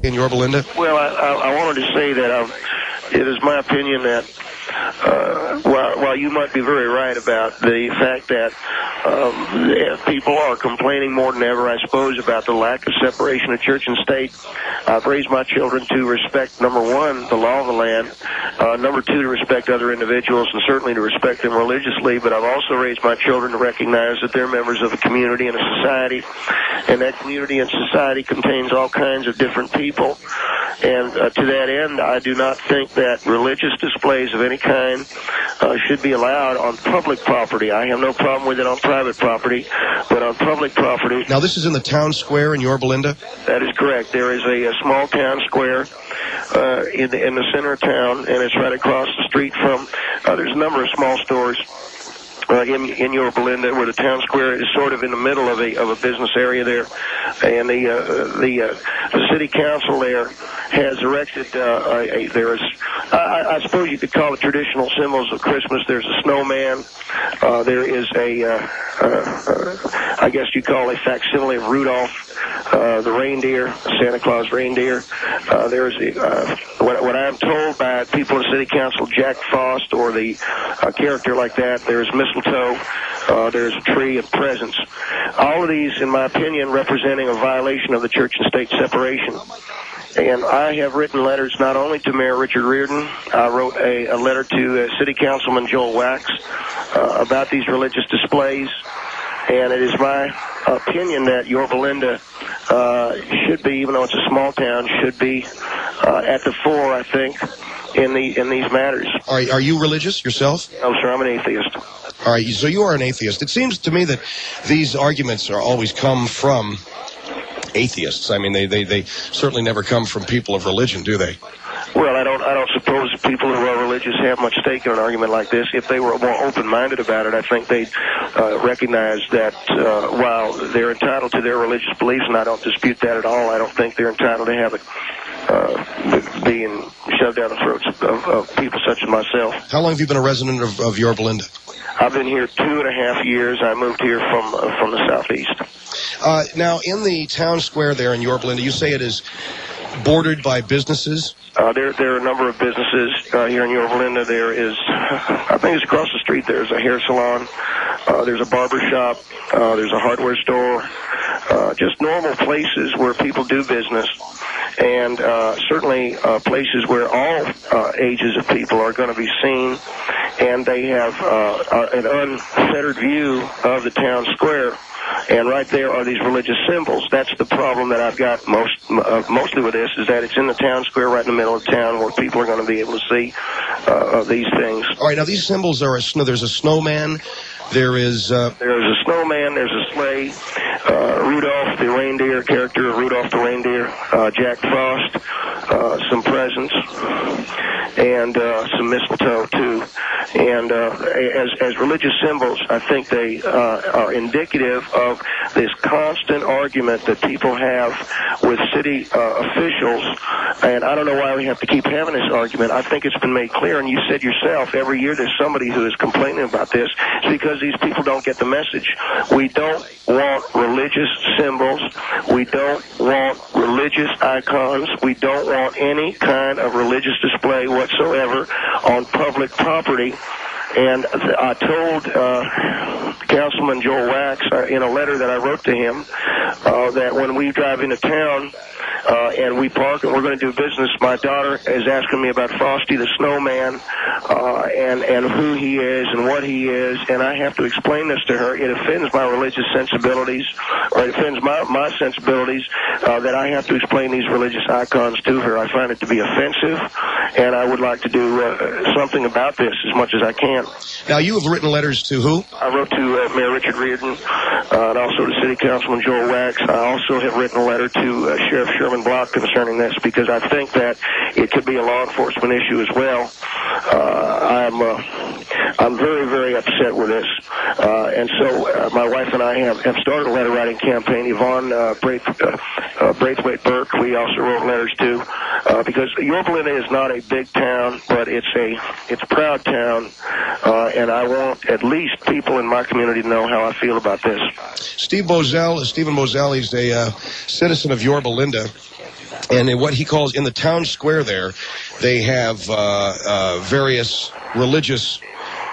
in Yorba Linda? Well, I wanted to say that it is my opinion that while you might be very right about the fact that people are complaining more than ever, I suppose, about the lack of separation of church and state, I've raised my children to respect, number one, the law of the land, number two, to respect other individuals, and certainly to respect them religiously, but I've also raised my children to recognize that they're members of a community and a society, and that community and society contains all kinds of different people. And to that end, I do not think that religious displays of any kind should be allowed on public property. I have no problem with it on private property, but on public property... Now, this is in the town square in Yorba Linda? That is correct. There is a small town square in the center of town, and it's right across the street from... there's a number of small stores in Yorba Linda, where the town square is sort of in the middle of a business area there, and the city council there has erected I suppose you could call it traditional symbols of Christmas. There's a snowman. There is I guess you call a facsimile of Rudolph, the reindeer, Santa Claus reindeer. There's what I'm told by people in the city council, Jack Frost, or the character like that. There's mistletoe. There's a tree of presents. All of these, in my opinion, representing a violation of the church and state separation. And I have written letters not only to Mayor Richard Reardon. I wrote a letter to City Councilman Joel Wax about these religious displays. And it is my opinion that Yorba Linda should be, even though it's a small town, should be at the fore, I think, in these matters. Are you religious yourself? No, sir, I'm an atheist. All right, so you are an atheist. It seems to me that these arguments always come from atheists. I mean, they certainly never come from people of religion, do they? Well, I don't suppose people who are religious have much stake in an argument like this. If they were more open-minded about it, I think they'd recognize that while they're entitled to their religious beliefs, and I don't dispute that at all, I don't think they're entitled to have it being shoved down the throats of people such as myself. How long have you been a resident of Yorba Linda? I've been here 2.5 years. I moved here from the southeast. Now, in the town square there in Yorba Linda, you say it is bordered by businesses? There are a number of businesses here in Yorba Linda. There is, I think it's across the street, there's a hair salon, there's a barber shop, there's a hardware store, just normal places where people do business, and certainly places where all ages of people are going to be seen, and they have an unfettered view of the town square. And right there are these religious symbols. That's the problem that I've got mostly with this, is that it's in the town square right in the middle of town where people are going to be able to see these things. All right, now these symbols are there's a snowman, there's a snowman, there's a sleigh, Rudolph the reindeer, character of Rudolph the reindeer, Jack Frost, some presents, and some mistletoe too. And as religious symbols, I think they are indicative of this constant argument that people have with city officials. And I don't know why we have to keep having this argument. I think it's been made clear, and you said yourself, every year there's somebody who is complaining about this. It's because these people don't get the message. We don't want religious symbols. We don't want religious icons. We don't want any kind of religious display whatsoever on public property. And I told Councilman Joel Wax in a letter that I wrote to him that when we drive into town and we park and we're going to do business, my daughter is asking me about Frosty the snowman and who he is and what he is, and I have to explain this to her. It offends my religious sensibilities, or it offends my sensibilities that I have to explain these religious icons to her. I find it to be offensive, and I would like to do something about this as much as I can. Now, you have written letters to who? I wrote to Mayor Richard Reardon and also to City Councilman Joel Wax. I also have written a letter to Sheriff Sherman Block concerning this, because I think that it could be a law enforcement issue as well. I'm very, very upset with this. And so my wife and I have started a letter writing campaign. Yvonne Braithwaite Burke, we also wrote letters to, because Yorba Linda is not a big town, but it's a proud town, and I want at least people in my community to know how I feel about this. Stephen Bosell, he's a citizen of Yorba Linda. And in what he calls in the town square there, they have various religious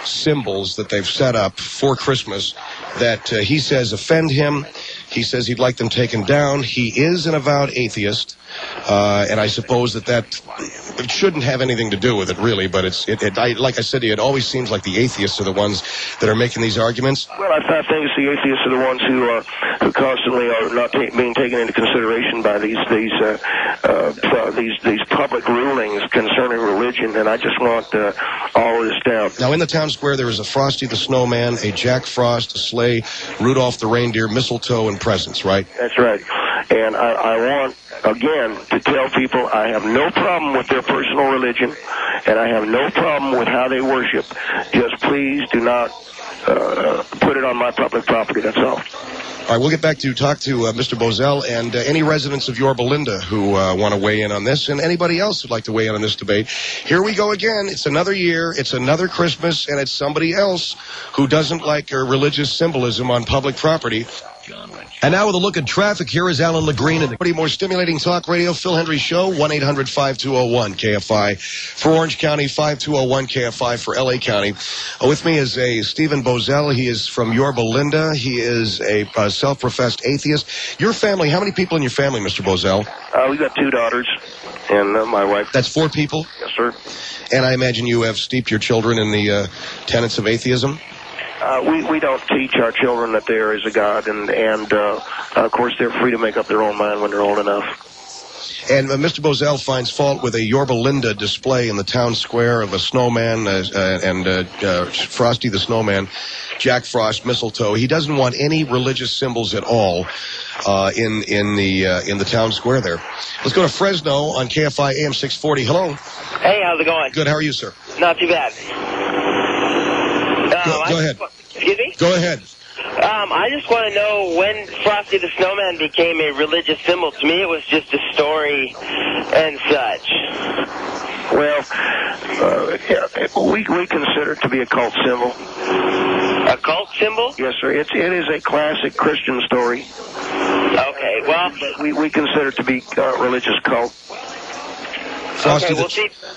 symbols that they've set up for Christmas that he says offend him. He says he'd like them taken down. He is an avowed atheist, and I suppose that it shouldn't have anything to do with it, really. But like I said, it always seems like the atheists are the ones that are making these arguments. Well, I think it's the atheists are the ones who constantly are not being taken into consideration by these public rulings concerning religion, and I just want all of this down. Now, in the town square, there is a Frosty the Snowman, a Jack Frost, a sleigh, Rudolph the reindeer, mistletoe, and presents, right? That's right. And I want, again, to tell people I have no problem with their personal religion, and I have no problem with how they worship. Just please do not put it on my public property, that's all. All right, we'll get back to talk to Mr. Bosell and any residents of Yorba Linda who want to weigh in on this, and anybody else who'd like to weigh in on this debate. Here we go again. It's another year, it's another Christmas, and it's somebody else who doesn't like religious symbolism on public property. And now with a look at traffic, here is Alan LeGreen and the more stimulating talk radio, Phil Hendry Show, 1-800-5201-KFI for Orange County, 5201-KFI for L.A. County. With me is a Stephen Bosell. He is from Yorba Linda. He is a self-professed atheist. Your family, how many people in your family, Mr. Bosell? We got 2 daughters and my wife. That's 4 people? Yes, sir. And I imagine you have steeped your children in the tenets of atheism? We don't teach our children that there is a God, and of course they're free to make up their own mind when they're old enough. And Mr. Bosell finds fault with a Yorba Linda display in the town square of a snowman and Frosty the Snowman, Jack Frost, mistletoe. He doesn't want any religious symbols at all in the town square there. Let's go to Fresno on KFI AM 640. Hello. Hey, how's it going? Good. How are you, sir? Not too bad. Go ahead. Excuse me? Go ahead. I just want to know when Frosty the Snowman became a religious symbol. To me, it was just a story and such. Well, we consider it to be a cult symbol. A cult symbol? Yes, sir. It is a classic Christian story. Okay, well... We consider it to be a religious cult.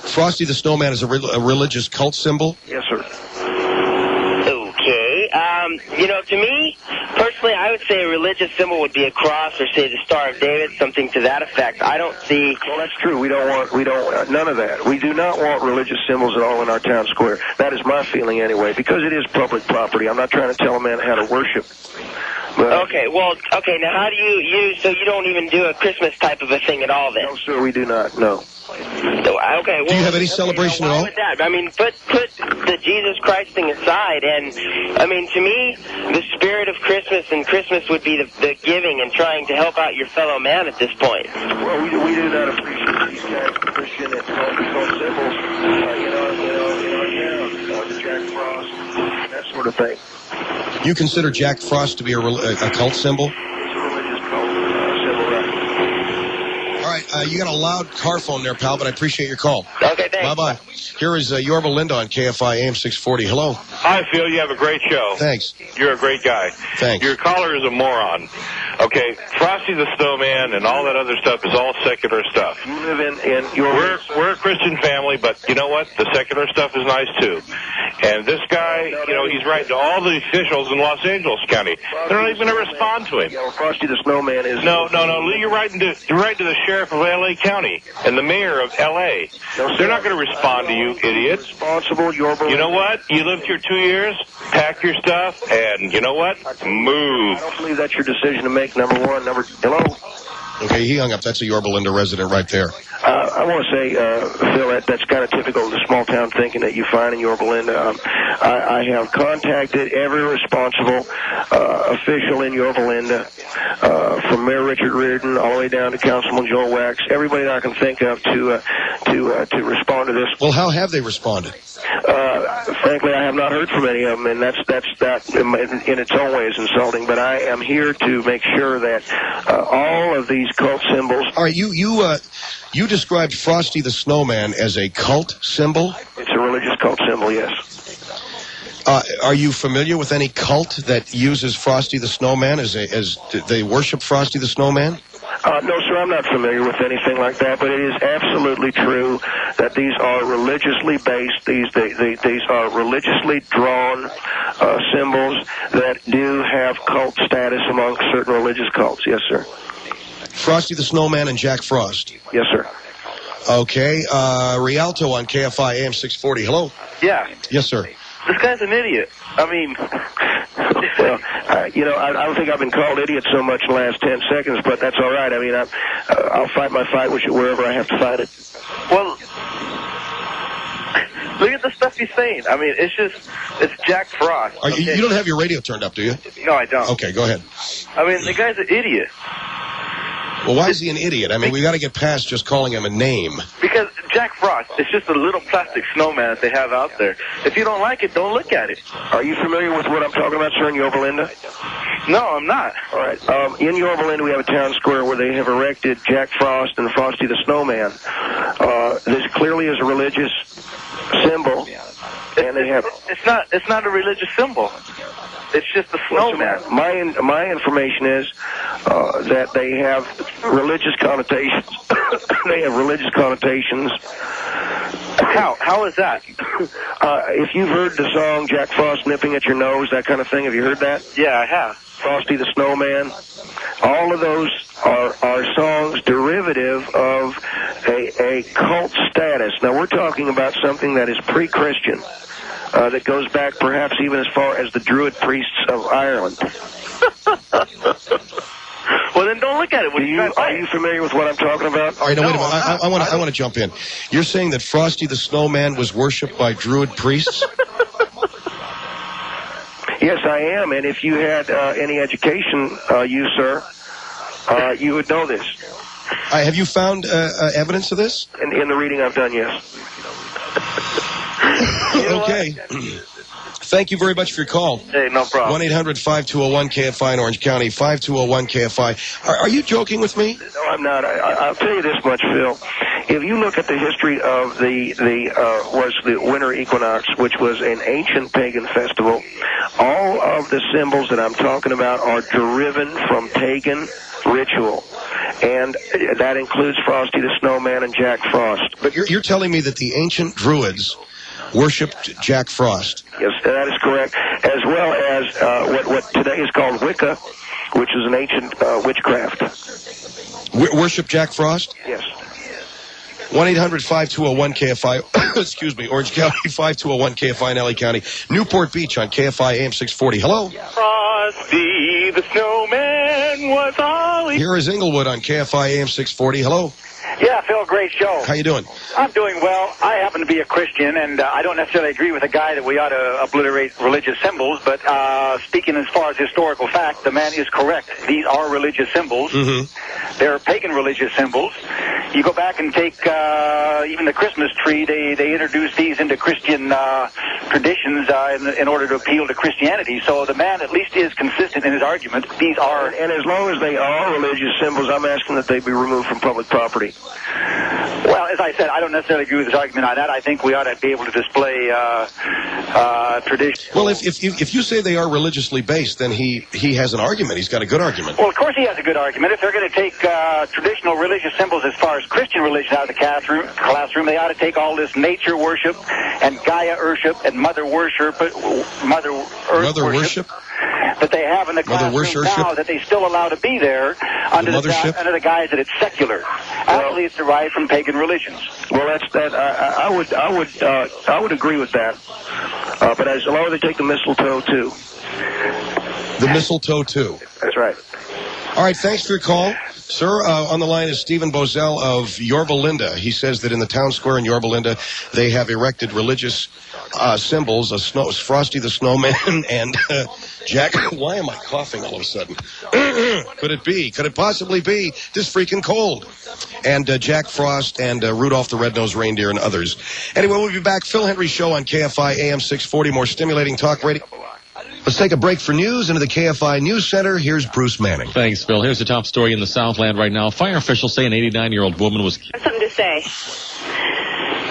Frosty the Snowman is a religious cult symbol? Yes, sir. To me, personally, I would say a religious symbol would be a cross or, say, the Star of David, something to that effect. I don't see... Well, that's true. We don't want none of that. We do not want religious symbols at all in our town square. That is my feeling anyway, because it is public property. I'm not trying to tell a man how to worship. But, now how do you so you don't even do a Christmas type of a thing at all then? No, sir, we do not, no. Okay, well, do you have any celebration at all? With that? I mean, put the Jesus Christ thing aside, and I mean, to me, the spirit of Christmas and Christmas would be the giving and trying to help out your fellow man at this point. Well, we do not appreciate these kinds of Christian and cult symbols, in our town, the Jack Frost, that sort of thing. You consider Jack Frost to be a cult symbol? You got a loud car phone there, pal, but I appreciate your call. Okay, thanks. Bye-bye. Here is Yorba Linda on KFI AM 640. Hello. Hi, Phil. You have a great show. Thanks. You're a great guy. Thanks. Your caller is a moron. Okay, Frosty the Snowman and all that other stuff is all secular stuff. You live in your... We're a Christian family, but you know what? The secular stuff is nice, too. And this guy, he's writing to all the officials in Los Angeles County. They're not even going to respond to him. Yeah, well, Frosty the Snowman is... No. You're writing to the sheriff of L.A. County and the mayor of L.A. They're not going to respond to you, idiots. Responsible, you know what? You lived here 2 years, pack your stuff, and you know what? Move. I don't believe that's your decision to make, number one. Hello? Okay, he hung up. That's a Yorba Linda resident right there. I want to say, Phil, that's kind of typical of the small-town thinking that you find in Yorba Linda. I have contacted every responsible official in Yorba Linda, from Mayor Richard Reardon all the way down to Councilman Joel Wax, everybody that I can think of to respond to this. Well, how have they responded? Frankly, I have not heard from any of them, and that in its own way is insulting. But I am here to make sure that all of these cult symbols. All right, you described Frosty the Snowman as a cult symbol? It's a religious cult symbol, yes. Are you familiar with any cult that uses Frosty the Snowman as they worship Frosty the Snowman? No, sir, I'm not familiar with anything like that, but it is absolutely true that these are religiously based. These are religiously drawn symbols that do have cult status among certain religious cults. Yes, sir. Frosty the Snowman and Jack Frost. Yes, sir. Okay, Rialto on KFI AM 640. Hello? Yeah. Yes, sir. This guy's an idiot. I mean... Well, I don't think I've been called idiot so much in the last 10 seconds, but that's all right. I mean, I'll fight my fight wherever I have to fight it. Well, look at the stuff he's saying. I mean, it's Jack Frost. Okay. You don't have your radio turned up, do you? No, I don't. Okay, go ahead. I mean, the guy's an idiot. Well, why is he an idiot? I mean, we got to get past just calling him a name. Because Jack Frost is just a little plastic snowman that they have out there. If you don't like it, don't look at it. Are you familiar with what I'm talking about, sir, in Yorba Linda? No, I'm not. All right. In Yorba Linda, we have a town square where they have erected Jack Frost and Frosty the Snowman. This clearly is a religious symbol, and they have... It's not a religious symbol. It's just a snowman. My information is that they have religious connotations. They have religious connotations. How is that? If you've heard the song Jack Frost Nipping at Your Nose, that kind of thing, have you heard that? Yeah, I have. Frosty the Snowman. All of those are songs derivative of a cult status. Now, we're talking about something that is pre-Christian. That goes back perhaps even as far as the Druid priests of Ireland. Well, then don't look at it. Are you familiar with what I'm talking about? All right, wait a minute. I want to jump in. You're saying that Frosty the Snowman was worshipped by Druid priests? Yes, I am. And if you had any education, you, sir, you would know this. Have you found evidence of this? In the reading I've done, yes. Okay. Thank you very much for your call. Hey, no problem. 1-800-5201-KFI in Orange County, 5201-KFI. Are you joking with me? No, I'm not. I'll tell you this much, Phil. If you look at the history of the winter equinox, which was an ancient pagan festival, all of the symbols that I'm talking about are derived from pagan ritual. And that includes Frosty the Snowman and Jack Frost. But you're telling me that the ancient Druids worshipped Jack Frost? Yes, that is correct. As well as what today is called Wicca, which is an ancient witchcraft. Worship Jack Frost? Yes. 1-800-5201-KFI. Excuse me, Orange County, 5201-KFI in LA County. Newport Beach on KFI AM 640. Hello? Frosty the Snowman was always... Here is Inglewood on KFI AM 640. Hello? Yeah, Phil, great show. How you doing? I'm doing well. I happen to be a Christian, and I don't necessarily agree with the guy that we ought to obliterate religious symbols, but speaking as far as historical fact, the man is correct. These are religious symbols. Mm-hmm. They're pagan religious symbols. You go back and take even the Christmas tree, they introduced these into Christian traditions in order to appeal to Christianity. So the man at least is consistent in his argument. These are... And as long as they are religious symbols, I'm asking that they be removed from public property. Well, as I said, I don't necessarily agree with his argument on that. I think we ought to be able to display tradition. Well, if you say they are religiously based, then he has an argument. He's got a good argument. Well, of course he has a good argument. If they're going to take traditional religious symbols as far as Christian religion out of the classroom, they ought to take all this nature worship and Gaia worship and Mother worship that they have in the classroom now, that they still allow to be there under the guise that it's secular. Actually, it's derived from pagan religions. Well, that's that. I would agree with that. But as long as they take the mistletoe too. The mistletoe too. That's right. All right. Thanks for your call. Sir, on the line is Stephen Bosell of Yorba Linda. He says that in the town square in Yorba Linda, they have erected religious symbols, Frosty the Snowman and Jack. Why am I coughing all of a sudden? Could it possibly be this freaking cold? And Jack Frost and Rudolph the Red-Nosed Reindeer and others. Anyway, we'll be back. Phil Henry Show on KFI AM 640. More stimulating talk radio. Let's take a break for news into the KFI News Center. Here's Bruce Manning. Thanks, Phil. Here's the top story in the Southland right now. Fire officials say an 89-year-old woman was... Something to say.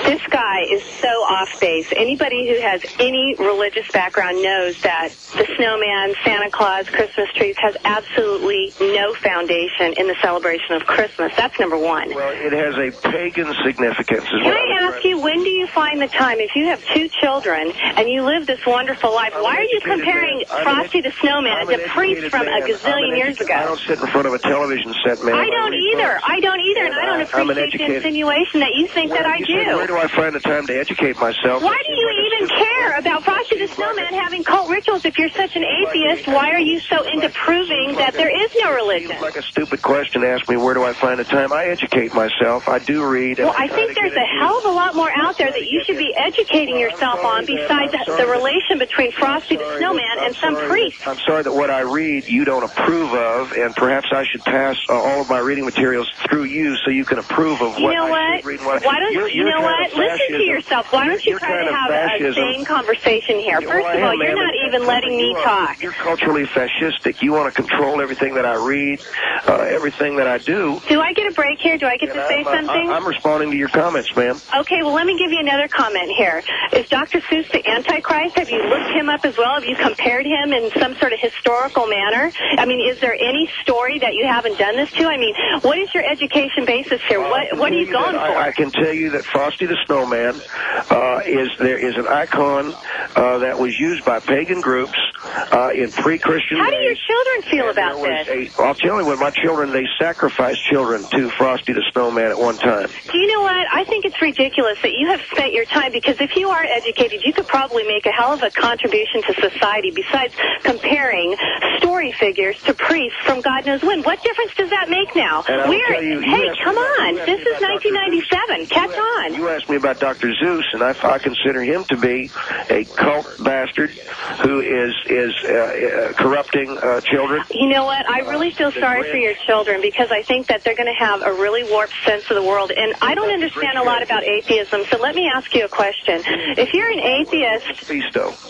This guy is so off base. Anybody who has any religious background knows that the snowman, Santa Claus, Christmas trees has absolutely no foundation in the celebration of Christmas. That's number one. Well, it has a pagan significance. Can I ask you, when do you find the time, if you have 2 children and you live this wonderful life, why are you comparing Frosty the Snowman to priests from a gazillion years ago? I don't sit in front of a television set, man. I don't either. I don't either, and I don't appreciate the insinuation that you think that I do. Where do I find the time to educate myself? Why do you even care about Frosty the Snowman having cult rituals? If you're such an atheist, why are you so into proving that there is no religion? It's like a stupid question to ask me, where do I find the time? I educate myself. I do read. Well, I think there's a hell of a lot more out there that you should be educating yourself on besides the relation between Frosty the Snowman and some priest. I'm sorry that what I read you don't approve of, and perhaps I should pass all of my reading materials through you so you can approve of what I should read. Why don't you know what? Listen to yourself. Why don't you try to have a sane conversation here? First of all, you're not even letting me talk. You're culturally fascistic. You want to control everything that I read, everything that I do. Do I get a break here? Do I get to say something? I'm responding to your comments, ma'am. Okay, well, let me give you another comment here. Is Dr. Seuss the Antichrist? Have you looked him up as well? Have you compared him in some sort of historical manner? I mean, is there any story that you haven't done this to? I mean, what is your education basis here? What are you going for? I can tell you that Frosty the Snowman is an icon that was used by pagan groups in pre-Christian days. How do your children feel about this? I'll tell you what, my children, they sacrificed children to Frosty the Snowman at one time. Do you know what? I think it's ridiculous that you have spent your time, because if you are educated, you could probably make a hell of a contribution to society besides comparing story figures to priests from God knows when. What difference does that make now? Hey, come on. This is 1997. Catch on. You asked me about Dr. Zeus, and I consider him to be a cult bastard who is corrupting children. You know what? I really feel sorry for your children, because I think that they're going to have a really warped sense of the world. And I don't understand a lot about atheism, so let me ask you a question. If you're an atheist,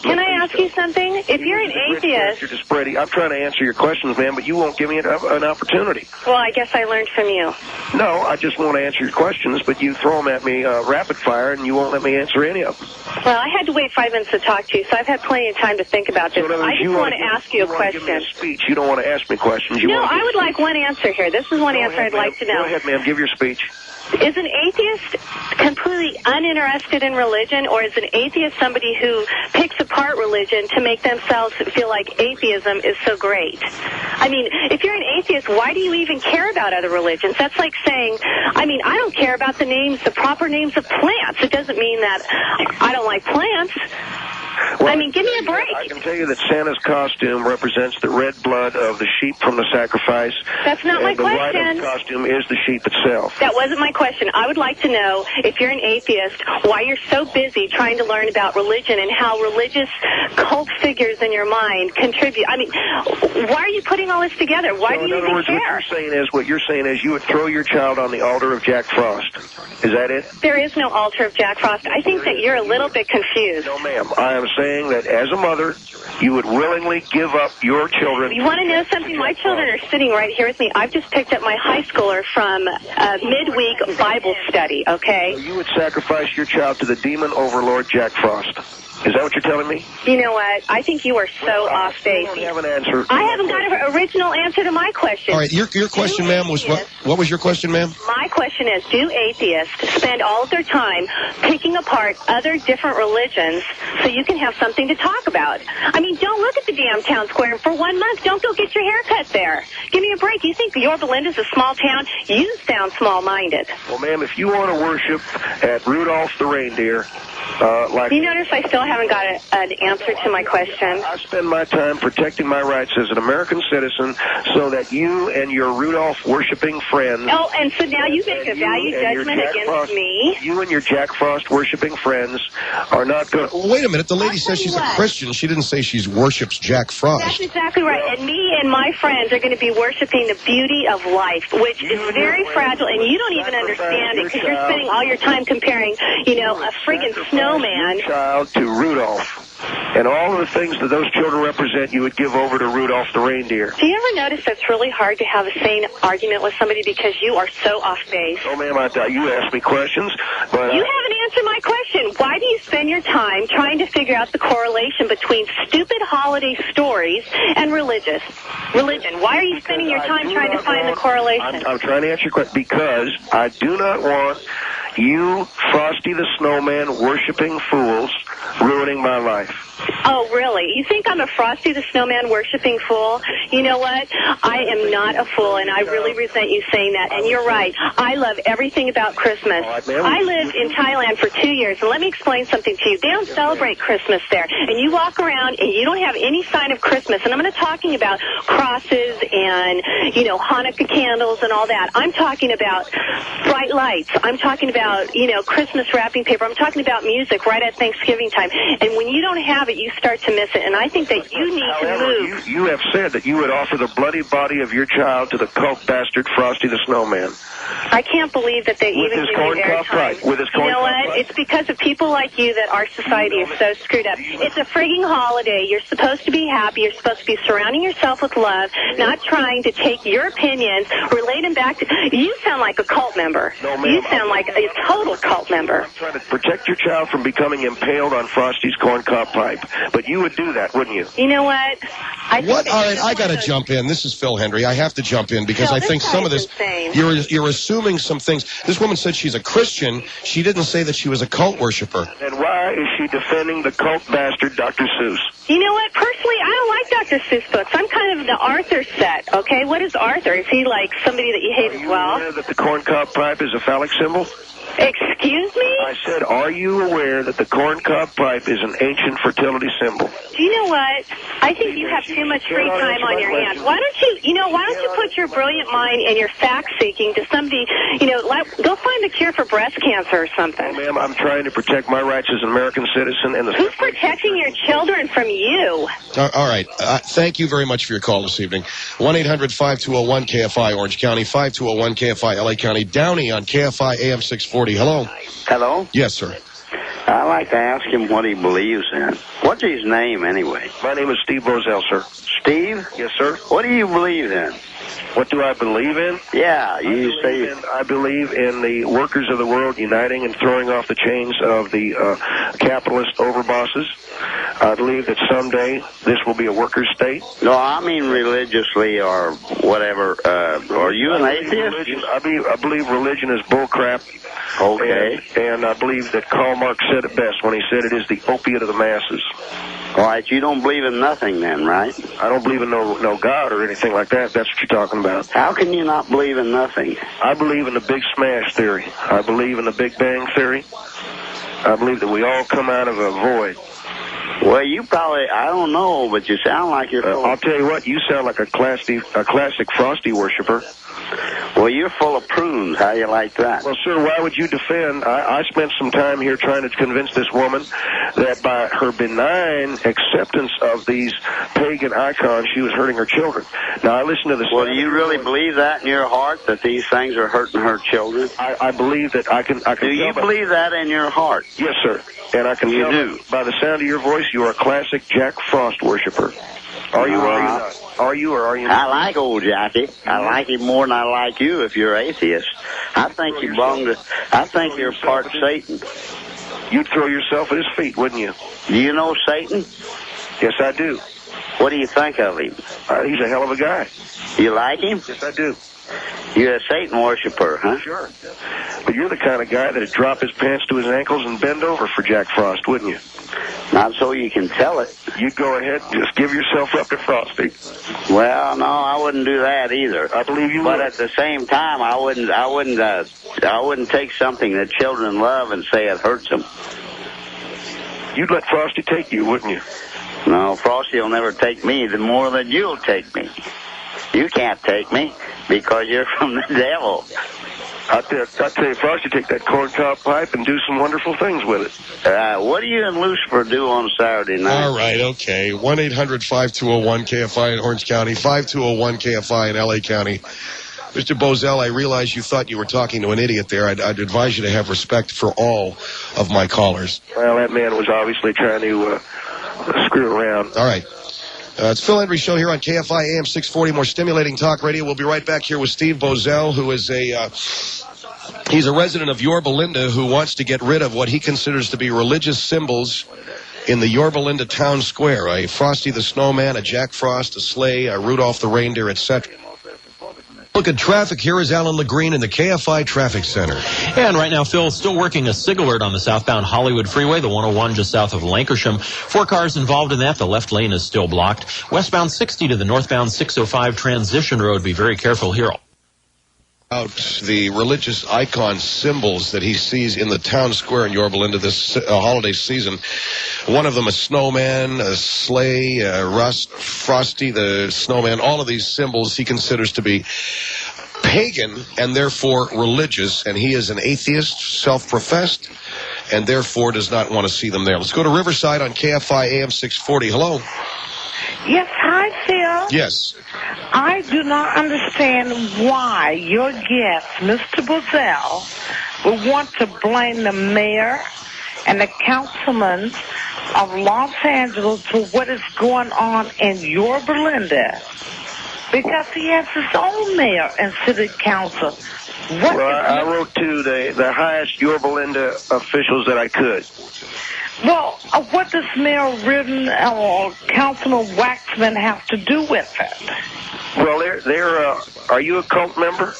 can I ask you something? If you're an atheist... I'm trying to answer your questions, man, but you won't give me an opportunity. Well, I guess I learned from you. No, I just want to answer your questions, but you throw them at me rapid fire, and you won't let me answer any of them. Well, I had to wait 5 minutes to talk to you, so I've had plenty of time to think about this. I just want to ask you a question. Give me a speech. You don't want to ask me questions. I would like one answer here. This is one answer I'd like to know. Go ahead, ma'am. Give your speech. Is an atheist completely uninterested in religion, or is an atheist somebody who picks apart religion to make themselves feel like atheism is so great? I mean, if you're an atheist, why do you even care about other religions? That's like saying, I don't care about the proper names of plants. It doesn't mean that I don't like plants. Well, give me a break. I can tell you that Santa's costume represents the red blood of the sheep from the sacrifice. That's not my question. The white of the costume is the sheep itself. That wasn't my question. I would like to know, if you're an atheist, why you're so busy trying to learn about religion and how religious cult figures in your mind contribute. Why are you putting all this together? Why do you even care? What you're saying is you would throw your child on the altar of Jack Frost. Is that it? There is no altar of Jack Frost. I think that you're a little bit confused. No, ma'am. I am saying that as a mother, you would willingly give up your children. You want to know something? My children are sitting right here with me. I've just picked up my high schooler from midweek Bible study, okay? So you would sacrifice your child to the demon overlord Jack Frost. Is that what you're telling me? You know what? I think you are so off base. I don't have an answer. I haven't got an original answer to my question. All right, your question, ma'am, was what was your question, ma'am? My question is, do atheists spend all of their time picking apart other different religions so you can have something to talk about? Don't look at the damn town square for 1 month. Don't go get your haircut there. Give me a break. You think Yorba Linda's a small town? You sound small-minded. Well, ma'am, if you want to worship at Rudolph the reindeer... you notice I still haven't got an answer to my question? I spend my time protecting my rights as an American citizen so that you and your Rudolph-worshipping friends... Oh, and so now you make a value judgment against me? You and your Jack Frost-worshipping friends are not going to... Wait a minute. The lady says she's a Christian. She didn't say she worships Jack Frost. That's exactly right. And me and my friends are going to be worshiping the beauty of life, which is very fragile, and you don't even understand it because you're spending all your time comparing, a friggin' snowman. Child to Rudolph. And all of the things that those children represent, you would give over to Rudolph the reindeer. Do you ever notice that it's really hard to have a sane argument with somebody because you are so off base? Oh, ma'am, you ask me questions, but... You haven't answered my question. Why do you spend your time trying to figure out the correlation between stupid holiday stories and religion? Why are you spending your time trying to find the correlation? I'm trying to answer your question because I do not want you, Frosty the Snowman, worshiping fools, ruining my life. Oh, really? You think I'm a Frosty the Snowman worshiping fool? You know what? I am not a fool, and I really resent you saying that. And you're right. I love everything about Christmas. I lived in Thailand for 2 years, and let me explain something to you. They don't celebrate Christmas there. And you walk around, and you don't have any sign of Christmas. And I'm not talking about crosses and, Hanukkah candles and all that. I'm talking about bright lights. I'm talking about, Christmas wrapping paper. I'm talking about music right at Thanksgiving time. And when you don't have it, you start to miss it. And I think that you need to move. You have said that you would offer the bloody body of your child to the cult bastard Frosty the Snowman. I can't believe that they even give you airtime. You know what? It's because of people like you that our society is so screwed up. It's a frigging holiday. You're supposed to be happy. You're supposed to be surrounding yourself with love, not trying to take your opinions, relate them back to... You sound like a cult member. No, ma'am. You sound like a total cult member. I'm trying to protect your child from becoming impaled on Frosty's corncob pipe. But you would do that, wouldn't you? You know what? All right, I got to jump in. This is Phil Henry. I have to jump in because I think some of this... You're assuming some things. This woman said she's a Christian. She didn't say that she was a cult worshiper. And why is she defending the cult bastard Dr. Seuss? You know what? Personally, I don't like Dr. Seuss books. I'm kind of the Arthur set, okay? What is Arthur? Is he like somebody that you hate as well? Are you aware that the corncob pipe is a phallic symbol? Excuse me? I said, are you aware that the corncob pipe is an ancient fertility symbol? Do you know what? I think you have too much free time on your hands. Why don't you put your brilliant mind and your fact-seeking to somebody, go find the cure for breast cancer or something. Oh, ma'am, I'm trying to protect my rights as an American citizen. And who's protecting your children from you? All right. Thank you very much for your call this evening. 1-800-5201-KFI, Orange County, 5201-KFI, LA County, Downey on KFI AM 640. Hello? Hello? Yes, sir. I'd like to ask him what he believes in. What's his name, anyway? My name is Steve Bosell, sir. Steve? Yes, sir. What do you believe in? What do I believe in? Yeah, I believe in the workers of the world uniting and throwing off the chains of the capitalist overbosses. I believe that someday this will be a worker state. No, I mean religiously or whatever. Are you an atheist? I believe religion is bullcrap. Okay. And I believe that Karl Marx said it best when he said it is the opiate of the masses. All right, you don't believe in nothing then, right? I don't believe in no God or anything like that. That's what you're talking about. How can you not believe in nothing? I believe in the Big Smash theory. I believe in the Big Bang theory. I believe that we all come out of a void. Well, you probably, I don't know, but you sound like you're full I'll tell you what, you sound like a classic Frosty worshiper. Well, you're full of prunes. How you like that? Well, sir, why would you defend? I spent some time here trying to convince this woman that by her benign acceptance of these pagan icons, she was hurting her children. Now, I listened to this. Well, do you really believe that in your heart, that these things are hurting her children? I believe that I can do you believe that in your heart? Yes, sir. And I can you tell do. By the sound of your voice, you are a classic Jack Frost worshiper. Are you or are you not? Are you or are you not? I like old Jackie. I like him more than I like you if you're atheist. I think you belong to... I think you're part Satan. You'd throw yourself at his feet, wouldn't you? Do you know Satan? Yes, I do. What do you think of him? He's a hell of a guy. You like him? Yes, I do. You're a Satan worshiper, huh? Sure. But you're the kind of guy that'd drop his pants to his ankles and bend over for Jack Frost, wouldn't you? Not so you can tell it. You'd go ahead and just give yourself up to Frosty. Well, no, I wouldn't do that either. I believe you would. But at the same time, I wouldn't take something that children love and say it hurts them. You'd let Frosty take you, wouldn't you? No, Frosty will never take me the more than you'll take me. You can't take me because you're from the devil. I'll tell you, Frosty, take that corncob pipe and do some wonderful things with it. What do you and Lucifer do on Saturday night? All right, okay. 1-800-5201-KFI in Orange County, 5201-KFI in LA County. Mr. Bosell, I realize you thought you were talking to an idiot there. I'd advise you to have respect for all of my callers. Well, that man was obviously trying to screw around. All right. It's Phil Hendry Show here on KFI AM 640, more stimulating talk radio. We'll be right back here with Steve Bosell, who is he's a resident of Yorba Linda who wants to get rid of what he considers to be religious symbols in the Yorba Linda town square. A Frosty the Snowman, a Jack Frost, a sleigh, a Rudolph the Reindeer, etc. Look at traffic. Here is Alan LeGreen in the KFI Traffic Center. And right now, Phil, still working a SIG alert on the southbound Hollywood Freeway, the 101 just south of Lancashire. 4 cars involved in that. The left lane is still blocked. Westbound 60 to the northbound 605 Transition Road. Be very careful here. About the religious icon symbols that he sees in the town square in Yorba Linda this holiday season. One of them a snowman, a sleigh, Frosty the Snowman. All of these symbols he considers to be pagan and therefore religious, and he is an atheist, self-professed, and therefore does not want to see them there. Let's go to Riverside on KFI AM 640. Hello. Yes, hi, Phil. Yes. I do not understand why your guest, Mr. Bosell, would want to blame the mayor and the councilman of Los Angeles for what is going on in Yorba Linda, because he has his own mayor and city council. Well, I wrote to the highest Yorba Linda officials that I could. Well, what does Mayor Ridden or Councilman Waxman have to do with it? Well, are you a cult member?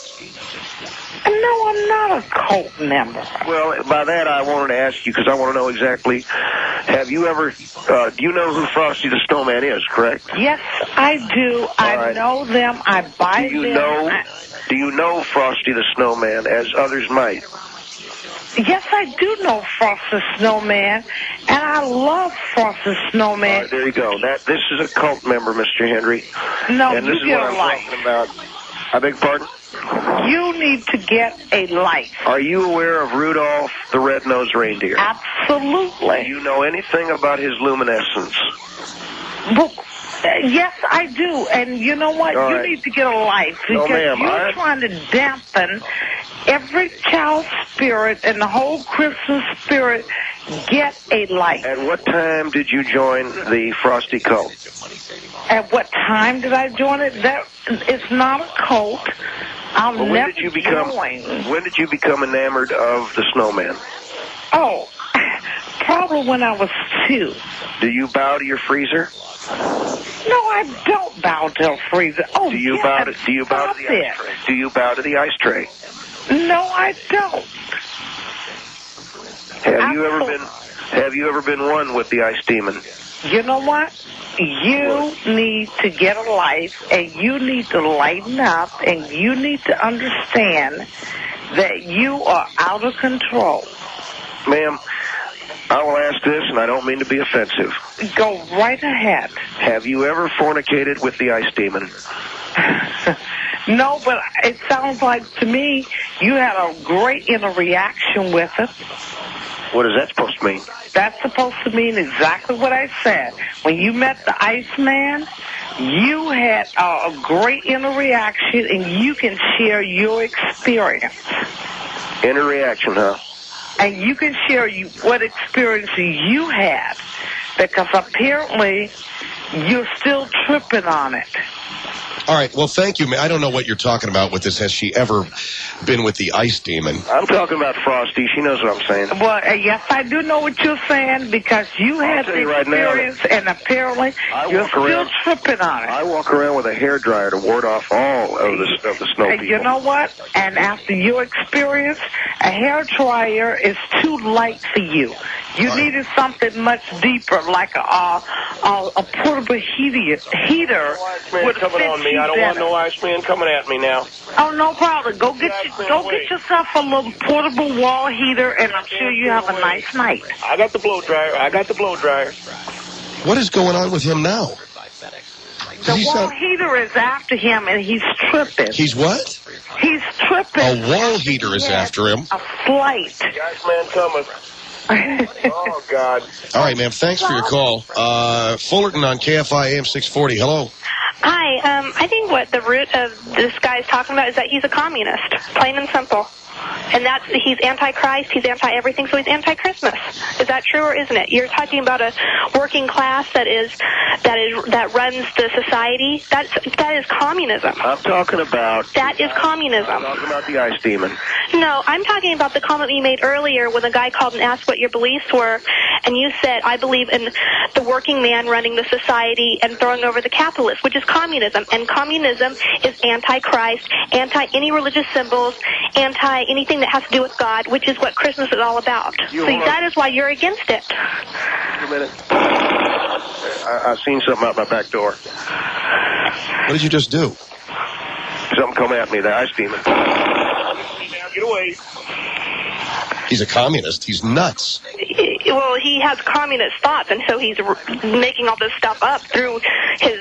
No, I'm not a cult member. Well, by that I wanted to ask you, because I want to know exactly, have you ever, do you know who Frosty the Snowman is, correct? Yes, I do. I know them. I buy them. Do you know Frosty the Snowman, as others might? Yes, I do know Frosty the Snowman, and I love Frosty the Snowman. All right, there you go. This is a cult member, Mr. Henry. No, and this you is get what a I'm life. talking about. I beg pardon? You need to get a life. Are you aware of Rudolph the Red-Nosed Reindeer? Absolutely. Do you know anything about his luminescence? Well, yes, I do. And you know what? All you right. need to get a life, because you're trying to dampen every child's spirit and the whole Christmas spirit. Get a life. At what time did you join the Frosty cult? At what time did I join it? It's not a cult. When did you become enamored of the snowman? Oh, probably when I was 2. Do you bow to your freezer? No, I don't bow to a freezer. Oh, do you bow to the ice tray? Do you bow to the ice tray? No, I don't. Have you ever been one with the ice demon? You know what? You need to get a life, and you need to lighten up, and you need to understand that you are out of control. Ma'am, I will ask this, and I don't mean to be offensive. Go right ahead. Have you ever fornicated with the ice demon? No, but it sounds like to me you had a great interaction with it. What is that supposed to mean? That's supposed to mean exactly what I said. When you met the Iceman, you had a great interaction, and you can share your experience. Interaction, huh? And you can share what experience you had, because apparently you're still tripping on it. All right, well, thank you, man. I don't know what you're talking about with this. Has she ever been with the ice demon? I'm talking about Frosty. She knows what I'm saying. Well, yes, I do know what you're saying, because you had the experience, and apparently you're still tripping on it. I walk around with a hairdryer to ward off all of the snow people. You know what? And after your experience, a hairdryer is too light for you. You needed something much deeper, like a portable heater. Iceman coming on me. I don't want no Iceman coming at me now. Oh, no problem. Go get yourself a little portable wall heater, and I'm sure you have a nice night. I got the blow dryer. What is going on with him now? The wall heater is after him, and he's tripping. He's what? He's tripping. A wall heater is after him. A flight. The Iceman coming. Oh, God. All right, ma'am. Thanks for your call. Fullerton on KFI AM 640. Hello. Hi. I think what the root of this guy is talking about is that he's a communist, plain and simple. And he's anti-Christ, he's anti-everything, so he's anti-Christmas. Is that true or isn't it? You're talking about a working class that runs the society. That is communism. I'm talking about... That is communism. I'm talking about the ice demon. No, I'm talking about the comment you made earlier when the guy called and asked what your beliefs were, and you said, I believe in the working man running the society and throwing over the capitalists, which is communism. And communism is anti-Christ, anti any religious symbols, anti anything that has to do with God, which is what Christmas is all about. So that is why you're against it. Wait a minute. I've seen something out my back door. What did you just do? Something come at me, the ice demon. Get away. He's a communist. He's nuts. Well, he has communist thoughts, and so he's making all this stuff up through his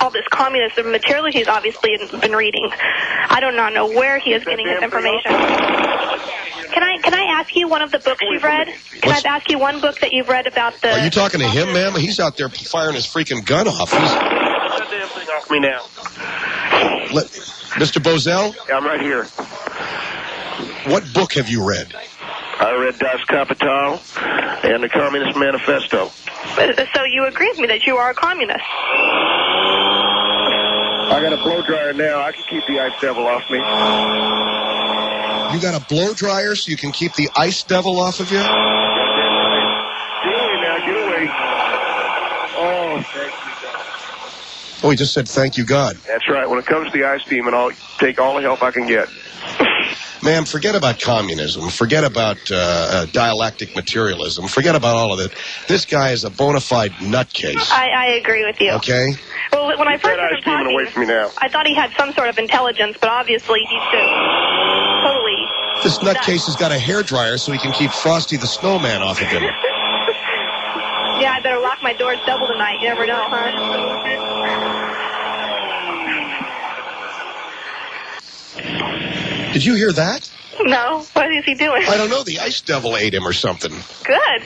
all this communist material he's obviously been reading. I do not know where he is getting his information. Can I ask you one of the books you've read? Can I ask you one book that you've read about the... Are you talking to him, ma'am? He's out there firing his freaking gun off. Get that damn thing off me now. Mr. Bosell? Yeah, I'm right here. What book have you read? I read Das Kapital and the Communist Manifesto. So you agree with me that you are a communist? I got a blow dryer now. I can keep the ice devil off me. You got a blow dryer so you can keep the ice devil off of you? Get away now. Get away. Oh, thank you, God. Oh, he just said, thank you, God. That's right. When it comes to the ice demon, I'll take all the help I can get. Ma'am, forget about communism. Forget about dialectic materialism. Forget about all of it. This guy is a bona fide nutcase. I agree with you. Okay? Well, when I first heard him talking, away from me now. I thought he had some sort of intelligence, but obviously he's just totally... This nutcase has got a hairdryer so he can keep Frosty the Snowman off of him. Yeah, I better lock my doors double tonight. You never know, huh? Did you hear that? No. What is he doing? I don't know. The ice devil ate him or something. Good.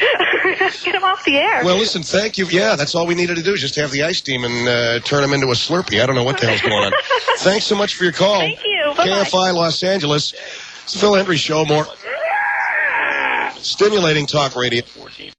Get him off the air. Well, listen, thank you. Yeah, that's all we needed to do is just have the ice demon turn him into a Slurpee. I don't know what the hell's going on. Thanks so much for your call. Thank you. Bye-bye. KFI Los Angeles. It's the Phil Hendry Show. More stimulating talk radio.